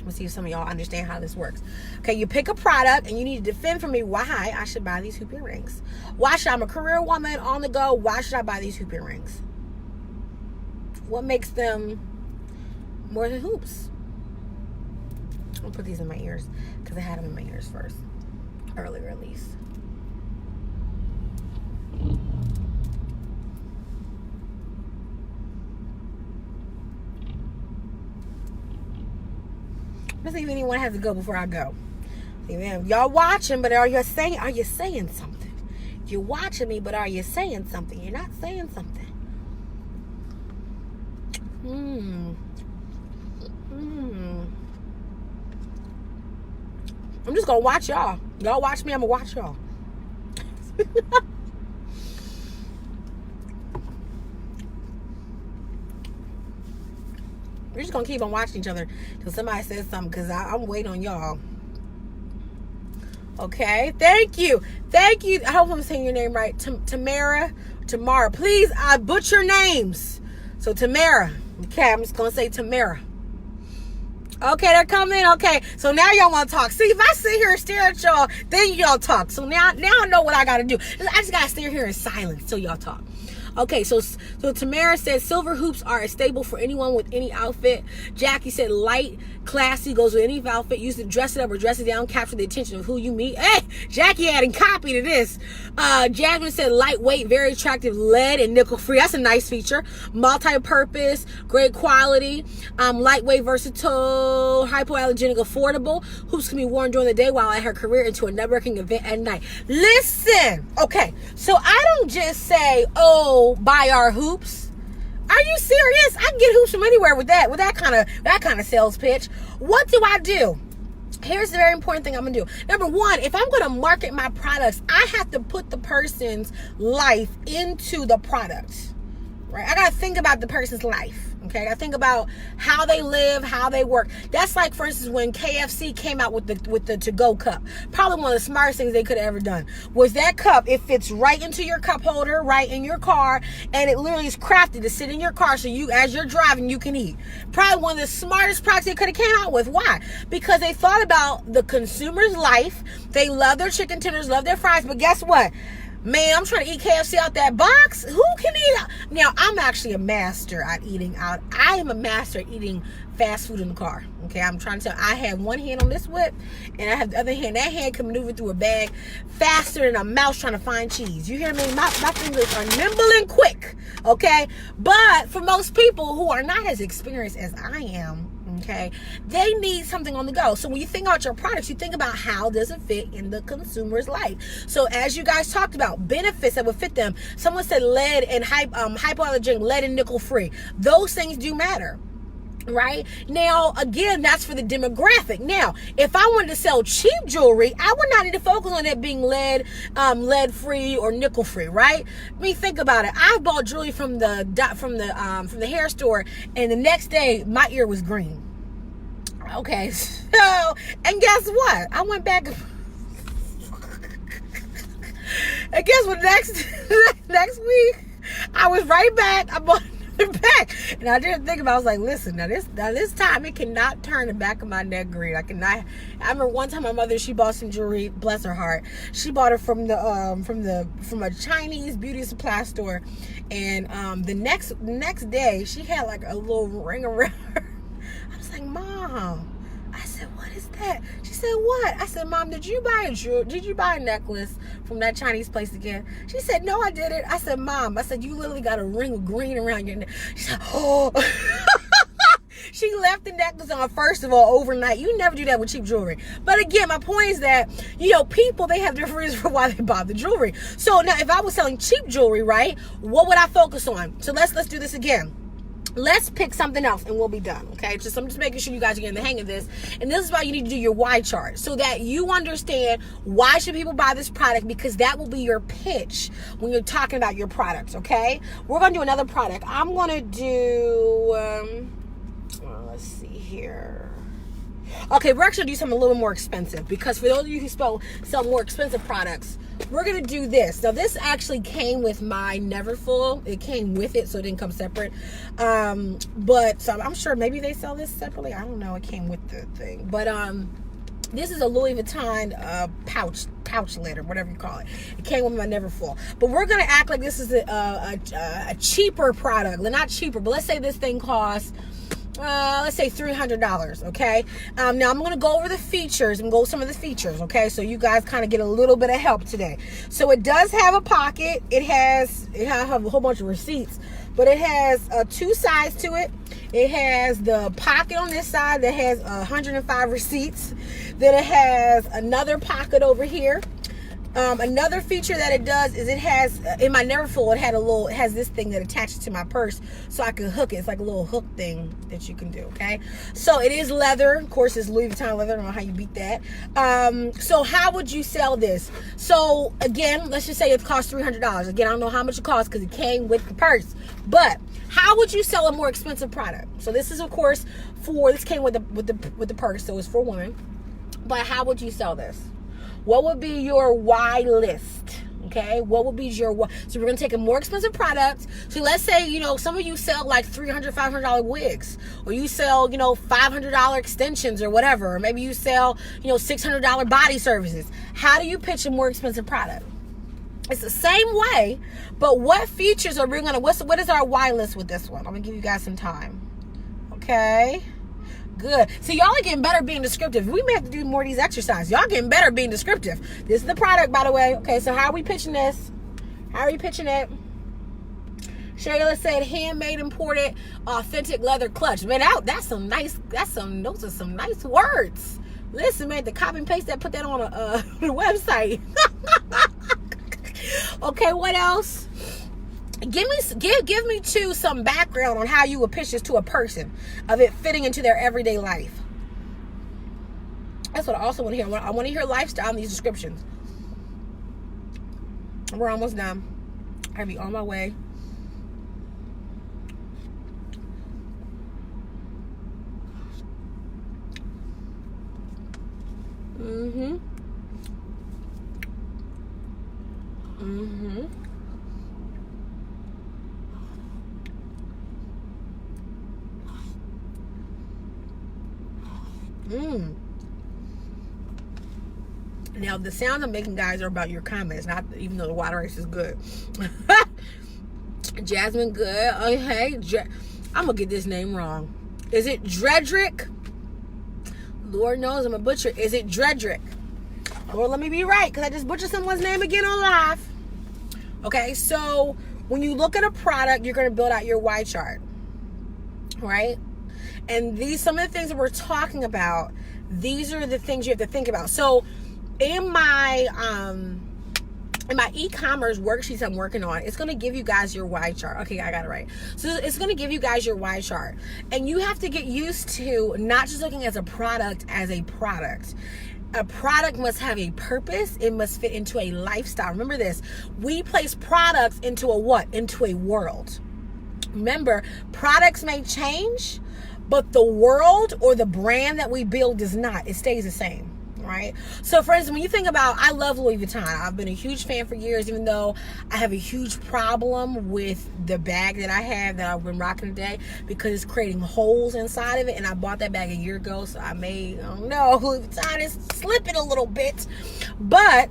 Let's see if some of y'all understand how this works. Okay, you pick a product, and you need to defend for me why I should buy these hoop earrings. Why should I'm a career woman on the go? Why should I buy these hoop earrings? What makes them more than hoops? I'll put these in my ears because I had them in my ears first. Earlier, at least. Let's see if anyone has to go before I go. Y'all watching, but are you saying something? You're watching me, but are you saying something? You're not saying something. I'm just gonna watch y'all. Y'all watch me, I'm gonna watch y'all. We're just gonna keep on watching each other till somebody says something, because I'm waiting on y'all. Okay, thank you. I hope I'm saying your name right. Tamara. Please, I butcher names. So Tamara. Okay, I'm just going to say Tamara. Okay, they're coming. Okay, so now y'all want to talk. See, if I sit here and stare at y'all, then y'all talk. So now I know what I got to do. I just got to stare here in silence till y'all talk. Okay, so Tamara said silver hoops are a staple for anyone with any outfit. Jackie said light, classy, goes with any outfit. Use to dress it up or dress it down, capture the attention of who you meet. Hey, Jackie adding copy to this. Jasmine said lightweight, very attractive, lead and nickel free. That's a nice feature. Multi-purpose, great quality, lightweight, versatile, hypoallergenic, affordable. Hoops can be worn during the day while at her career into a networking event at night. Listen, okay, so I don't just say, oh, buy our hoops. Are you serious? I can get hoops from anywhere with that kind of sales pitch. What do I do? Here's the very important thing I'm gonna do. Number one, if I'm gonna market my products, I have to put the person's life into the product, right? I gotta think about the person's life. Okay, I gotta think about how they live, how they work. That's like, for instance, when KFC came out with the to-go cup. Probably one of the smartest things they could have ever done was that cup. It fits right into your cup holder, right in your car, and it literally is crafted to sit in your car so you, as you're driving, you can eat. Probably one of the smartest products they could have came out with. Why? Because they thought about the consumer's life. They love their chicken tenders, love their fries, but guess what? Man, I'm trying to eat KFC out that box. Who can eat out? Now, I'm actually a master at eating out. I am a master at eating fast food in the car. Okay, I'm trying to tell. I have one hand on this whip, and I have the other hand. That hand can maneuver through a bag faster than a mouse trying to find cheese. You hear me? My fingers are nimble and quick. Okay, but for most people who are not as experienced as I am, okay, they need something on the go. So when you think about your products, you think about how does it fit in the consumer's life. So as you guys talked about, benefits that would fit them. Someone said lead and hypoallergenic, lead and nickel free. Those things do matter. Right now, again, that's for the demographic. Now, if I wanted to sell cheap jewelry, I would not need to focus on it being lead free or nickel free. Right? I mean, think about it. I bought jewelry from the hair store, and the next day my ear was green. Okay, so, and guess what? I went back, and guess what? Next week, I was right back. I bought it back, and I didn't think about it. I was like, listen, now this time it cannot turn the back of my neck green. I remember one time my mother, she bought some jewelry, bless her heart. She bought it from a Chinese beauty supply store, and the next day she had like a little ring around her. I was like, Mom. I said, what is that? She said, what? I said, Mom, did you buy a necklace from that Chinese place again? She said, no, I didn't. I said, Mom, you literally got a ring of green around your neck. She said, oh. She left the necklace on, first of all, overnight. You never do that with cheap jewelry. But again, my point is that, people, they have different reasons for why they buy the jewelry. So now, if I was selling cheap jewelry, right, what would I focus on? So let's do this again. Let's pick something else and we'll be done, okay? I'm just making sure you guys are getting the hang of this. And this is why you need to do your why chart, so that you understand why should people buy this product, because that will be your pitch when you're talking about your products, okay? We're going to do another product. I'm going to do, let's see here. Okay, we're actually going to do something a little more expensive, because for those of you who sell more expensive products, we're going to do this. Now, this actually came with my Neverfull. It came with it, so it didn't come separate. But so I'm sure maybe they sell this separately. I don't know. It came with the thing. But this is a Louis Vuitton pouch lid, or whatever you call it. It came with my Neverfull. But we're going to act like this is a cheaper product. Well, not cheaper, but let's say this thing costs, let's say $300, okay? Now I'm going to go over the features and go some of the features, okay? So you guys kind of get a little bit of help today. So it does have a pocket. It has a whole bunch of receipts, but it has two sides to it. It has the pocket on this side that has 105 receipts. Then it has another pocket over here. Another feature that it does is it has, in my Neverfull, it has this thing that attaches to my purse so I can hook it. It's like a little hook thing that you can do, okay? So it is leather. Of course, it's Louis Vuitton leather. I don't know how you beat that. So how would you sell this? So again, let's just say it costs $300. Again, I don't know how much it costs because it came with the purse. But how would you sell a more expensive product? So this is, of course, this came with the purse, so it's for women. But how would you sell this? What would be your why list? Okay, what would be your why? So we're going to take a more expensive product. So let's say, some of you sell like $300, $500 wigs, or you sell, $500 extensions or whatever, or maybe you sell, $600 body services. How do you pitch a more expensive product? It's the same way, but what features are we going to, what is our why list with this one? I'm going to give you guys some time. Okay. Good. So y'all are getting better being descriptive. We may have to do more of these exercises. Y'all getting better being descriptive. This is the product, by the way. Okay, so how are we pitching this? How are you pitching it? Shayla said handmade, imported, authentic leather clutch. Man, those are some nice words. Listen, man, to copy and paste that, put that on a website. Okay, what else? Give me too some background on how you would pitch this to a person, of it fitting into their everyday life. That's what I also want to hear. I want to hear lifestyle in these descriptions. We're almost done. I'll be on my way. Now, the sound I'm making, guys, are about your comments, not even though the water ice is good. Jasmine, good. Okay, I'm gonna get this name wrong. Is it Dredrick? Lord knows I'm a butcher. Is it Dredrick? Lord, let me be right, because I just butchered someone's name again on live. Okay, so when you look at a product, you're going to build out your why chart, right? And some of the things that we're talking about, these are the things you have to think about. So in my e-commerce worksheets I'm working on, it's going to give you guys your why chart. Okay, I got it right. So it's going to give you guys your why chart. And you have to get used to not just looking at a product as a product. A product must have a purpose. It must fit into a lifestyle. Remember this. We place products into a what? Into a world. Remember, products may change, but the world or the brand that we build does not. It stays the same. Right? So for instance, when you think about, I love Louis Vuitton. I've been a huge fan for years, even though I have a huge problem with the bag that I have that I've been rocking today, because it's creating holes inside of it. And I bought that bag a year ago, so I don't know, Louis Vuitton is slipping a little bit. But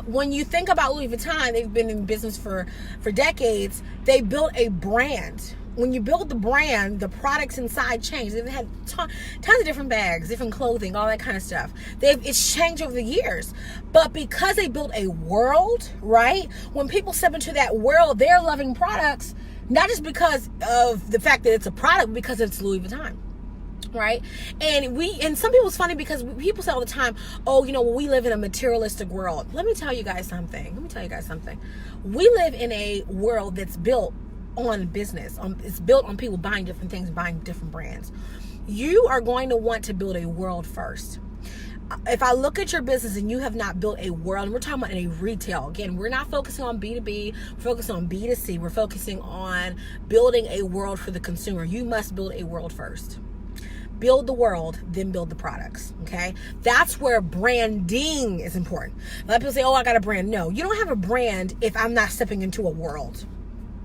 when you think about Louis Vuitton, they've been in business for decades. They built a brand. When you build the brand, the products inside change. They've had tons of different bags, different clothing, all that kind of stuff. It's changed over the years. But because they built a world, right? When people step into that world, they're loving products, not just because of the fact that it's a product, but because it's Louis Vuitton. Right? And some people, it's funny because people say all the time, oh, we live in a materialistic world. Let me tell you guys something. We live in a world that's built on business. It's built on people buying different things, buying different brands. You are going to want to build a world first. If I look at your business and you have not built a world, and we're talking about in a retail, again, we're not focusing on B2B, we're focusing on B2C, we're focusing on building a world for the consumer. You must build a world first. Build the world, then build the products, okay? That's where branding is important. A lot of people say, oh, I got a brand. No, you don't have a brand if I'm not stepping into a world.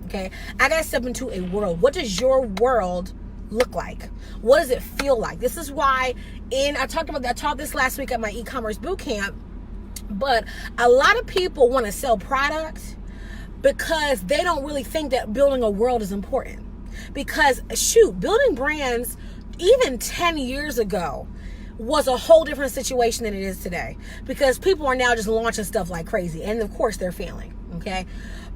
Okay, I gotta step into a world. What does your world look like? What does it feel like? This is why I taught this last week at my e-commerce bootcamp, but a lot of people want to sell products because they don't really think that building a world is important. Because building brands, even 10 years ago, was a whole different situation than it is today, because people are now just launching stuff like crazy, and of course they're failing. Okay,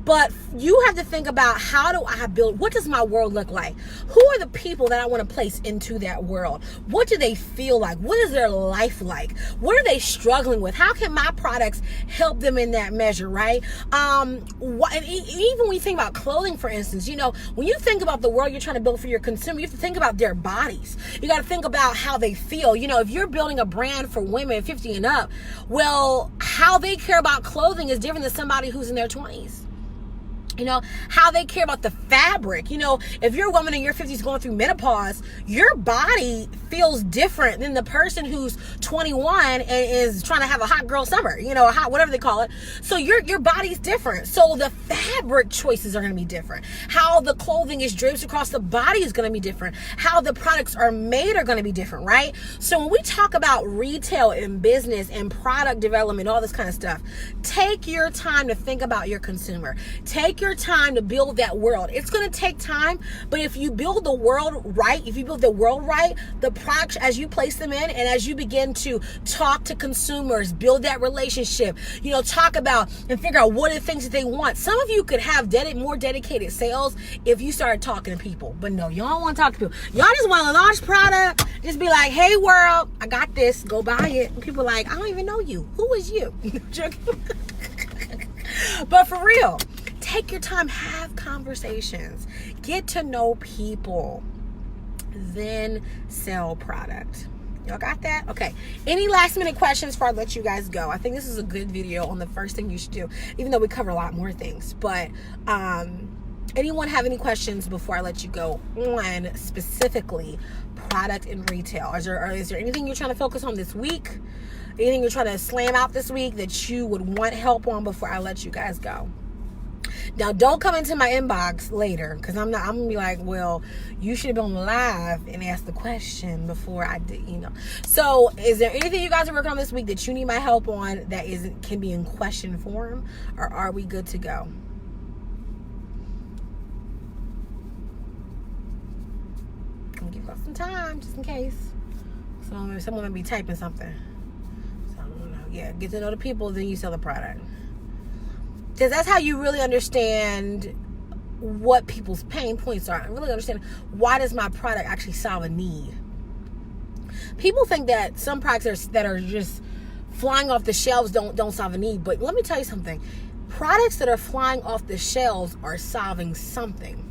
but you have to think about, how do I build? What does my world look like? Who are the people that I want to place into that world? What do they feel like? What is their life like? What are they struggling with? How can my products help them in that measure, right? And even when you think about clothing, for instance, when you think about the world you're trying to build for your consumer, you have to think about their bodies. You got to think about how they feel. If you're building a brand for women 50 and up, well, how they care about clothing is different than somebody who's in their 20s. How they care about the fabric. If you're a woman in your 50s going through menopause, your body feels different than the person who's 21 and is trying to have a hot girl summer, hot, whatever they call it. So your body's different. So the fabric choices are going to be different. How the clothing is draped across the body is going to be different. How the products are made are going to be different, right? So when we talk about retail and business and product development, all this kind of stuff, take your time to think about your consumer. Take your time to build that world. It's going to take time, but if you build the world right, the products, as you place them in, and as you begin to talk to consumers, build that relationship, talk about and figure out what are the things that they want. Some of you could have more dedicated sales if you started talking to people, but no, y'all don't want to talk to people. Y'all just want to launch product, just be like, hey world, I got this, go buy it. And people are like, I don't even know you. Who is you? But for real, take your time, have conversations, get to know people, then sell product. Y'all got that? Okay. Any last minute questions before I let you guys go? I think this is a good video on the first thing you should do, even though we cover a lot more things. But anyone have any questions before I let you go on specifically product and retail? Is there anything you're trying to focus on this week? Anything you're trying to slam out this week that you would want help on before I let you guys go? Now, don't come into my inbox later, because I'm going to be like, well, you should have been live and asked the question before I did, So, is there anything you guys are working on this week that you need my help on that can be in question form, or are we good to go? I'm going to give you some time, just in case. So, someone might be typing something. So, I don't know. Yeah, get to know the people, then you sell the product. Because that's how you really understand what people's pain points are, and really understand, why does my product actually solve a need? People think that some products that are just flying off the shelves don't solve a need, but let me tell you something. Products that are flying off the shelves are solving something.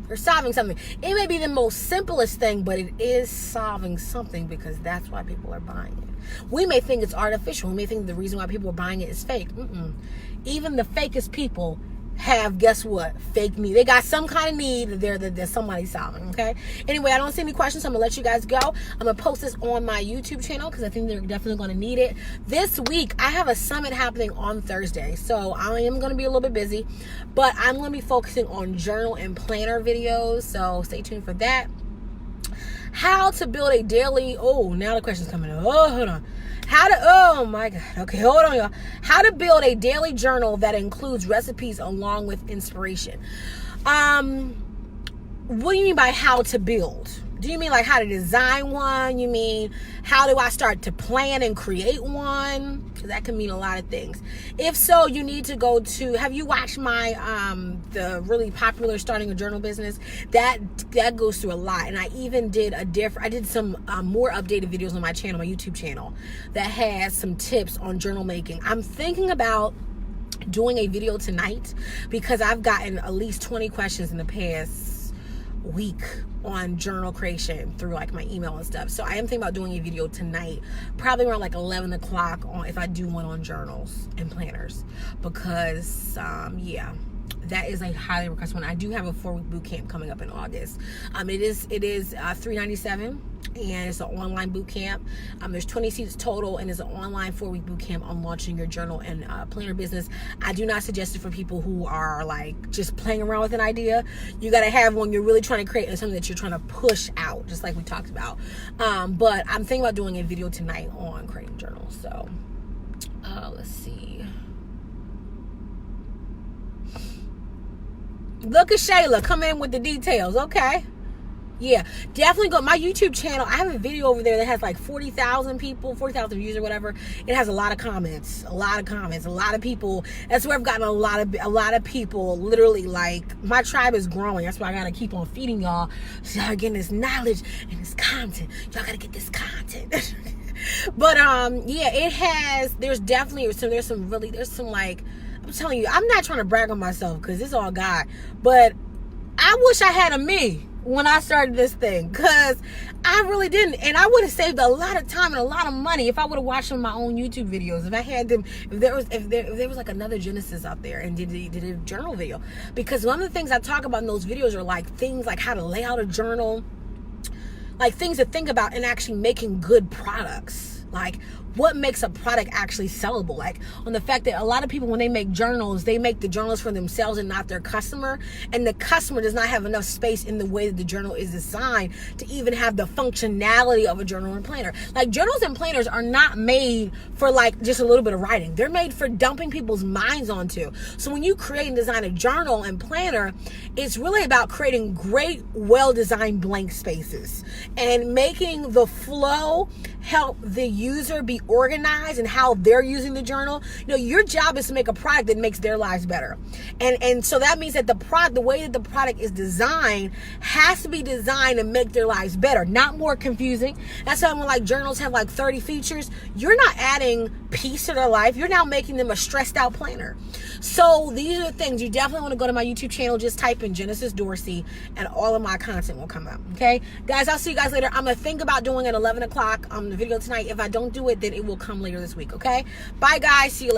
They're solving something. It may be the most simplest thing, but it is solving something, because that's why people are buying it. We may think it's artificial. We may think the reason why people are buying it is fake. Even the fakest people have, guess what? Fake need. They got some kind of need that somebody's solving, okay? Anyway, I don't see any questions, so I'm going to let you guys go. I'm going to post this on my YouTube channel, because I think they're definitely going to need it. This week, I have a summit happening on Thursday, so I am going to be a little bit busy, but I'm going to be focusing on journal and planner videos, so stay tuned for that. How to build a daily... Oh, now the question's coming up. Oh, hold on. Oh my God. Okay, hold on, y'all. How to build a daily journal that includes recipes along with inspiration. What do you mean by how to build? Do you mean like how to design one? You mean how do I start to plan and create one? Because that can mean a lot of things. If so, you need to go to, have you watched my the really popular Starting a Journal Business? That goes through a lot. And I even did I did some more updated videos on my channel, my YouTube channel, that has some tips on journal making. I'm thinking about doing a video tonight, because I've gotten at least 20 questions in the past week on journal creation through like my email and stuff. So I am thinking about doing a video tonight, probably around like 11 o'clock, if I do one on journals and planners, because yeah, that is a highly requested one. I do have a 4-week boot camp coming up in August. It is $397, and it's an online boot camp. There's 20 seats total, and it's an online 4-week boot camp on launching your journal and planner business. I do not suggest it for people who are like just playing around with an idea. You got to have one you're really trying to create, and something that you're trying to push out, just like we talked about. But I'm thinking about doing a video tonight on creating journals. So let's see. Look at Shayla come in with the details. Okay. Yeah, definitely go. My YouTube channel, I have a video over there that has like 40,000 people, 40,000 views or whatever. It has a lot of comments, a lot of people. That's where I've gotten a lot of people, literally, like, my tribe is growing. That's why I got to keep on feeding y'all, so y'all getting this knowledge and this content. Y'all got to get this content. But, yeah, it has, there's some like, I'm telling you, I'm not trying to brag on myself, because it's all God, but I wish I had a me when I started this thing, because I really didn't. And I would have saved a lot of time and a lot of money if I would have watched some of my own YouTube videos. If I had them, if there was like another Genesis out there and did a journal video. Because one of the things I talk about in those videos are like things like how to lay out a journal, like things to think about in actually making good products. Like, what makes a product actually sellable? Like, on the fact that a lot of people, when they make journals, they make the journals for themselves and not their customer. And the customer does not have enough space in the way that the journal is designed to even have the functionality of a journal and planner. Like, journals and planners are not made for like just a little bit of writing. They're made for dumping people's minds onto. So when you create and design a journal and planner, it's really about creating great, well-designed blank spaces and making the flow help the user be organized and how they're using the journal. You know, your job is to make a product that makes their lives better. And so that means that the way that the product is designed has to be designed to make their lives better, not more confusing. That's why when like journals have like 30 features, you're not adding peace to their life. You're now making them a stressed out planner. So these are the things. You definitely want to go to my YouTube channel. Just type in Genesis Dorsey and all of my content will come up. Okay, guys, I'll see you guys later. I'm going to think about doing it at 11 o'clock on the video tonight. If I don't do it, then it will come later this week. Okay, bye guys. See you later.